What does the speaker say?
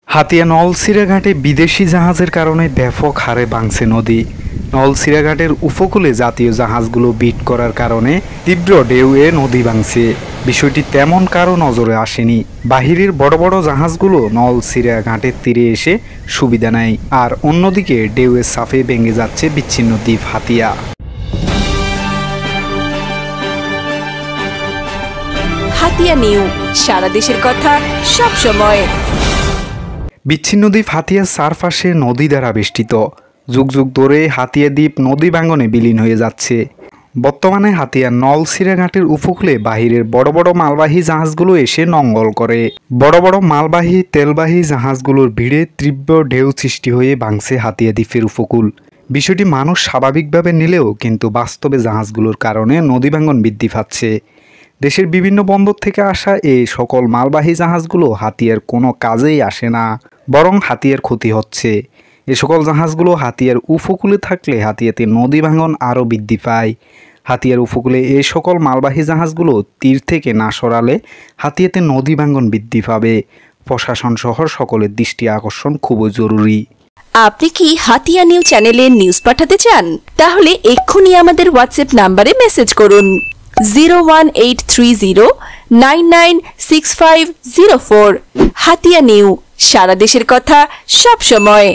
হাতিয়া নলছিরাঘাটে বিদেশি জাহাজের কারণে ব্যাপক হারে ভাঙছে নদী। নলছিরাঘাটের উপকূলে জাতীয় জাহাজগুলো বিট করার কারণে তীব্র ঢেউয়ে নদী ভাঙছে। বিষয়টি তেমন কারো নজরে আসেনি। বাহিরের বড় বড় জাহাজগুলো নলছিরাঘাটের তীরে এসে সুবিধা নেয়, আর অন্যদিকে ঢেউয়ের সাফে ভেঙে যাচ্ছে বিচ্ছিন্ন দ্বীপ হাতিয়া। হাতিয়া নিউ, সারা দেশের কথা সব সময়। বিচ্ছিন্ন দ্বীপ হাতিয়ার চারপাশে নদী দ্বারা বেষ্টিত। যুগ যুগ ধরে হাতিয়া দ্বীপ নদী ভাঙনে বিলীন হয়ে যাচ্ছে। বর্তমানে হাতিয়ার নলছিরাঘাটের উপকূলে বাহিরের বড় বড় মালবাহী জাহাজগুলো এসে নঙ্গল করে। বড় বড় মালবাহী তেলবাহী জাহাজগুলোর ভিড়ে তীব্র ঢেউ সৃষ্টি হয়ে ভাঙছে হাতিয়া দ্বীপের উপকূল। বিষয়টি মানুষ স্বাভাবিকভাবে নিলেও কিন্তু বাস্তবে জাহাজগুলোর কারণে নদী ভাঙন বৃদ্ধি পাচ্ছে। দেশের বিভিন্ন বন্দর থেকে আসা এই সকল মালবাহী জাহাজগুলো হাতিয়ার কোনো কাজেই আসে না, বরং হাতিয়ার ক্ষতি হচ্ছে। এ সকল জাহাজগুলো হাতিয়ার উপকূলে থাকলে হাতিয়াতে নদী ভাঙন আরও বৃদ্ধি পায়। হাতিয়ার উপকূলে এই সকল মালবাহী জাহাজগুলো তীর থেকে না সরালে হাতিয়াতে নদী ভাঙন বৃদ্ধি পাবে। প্রশাসন সহ সকলের দৃষ্টি আকর্ষণ খুবই জরুরি। আপনি কি হাতিয়া নিউ চ্যানেলে নিউজ পাঠাতে চান? তাহলে এক্ষুনি আমাদের হোয়াটসঅ্যাপ নাম্বারে মেসেজ করুন 01830996504। হাতিয়া নিউ, সারা দেশের কথা সব সময়।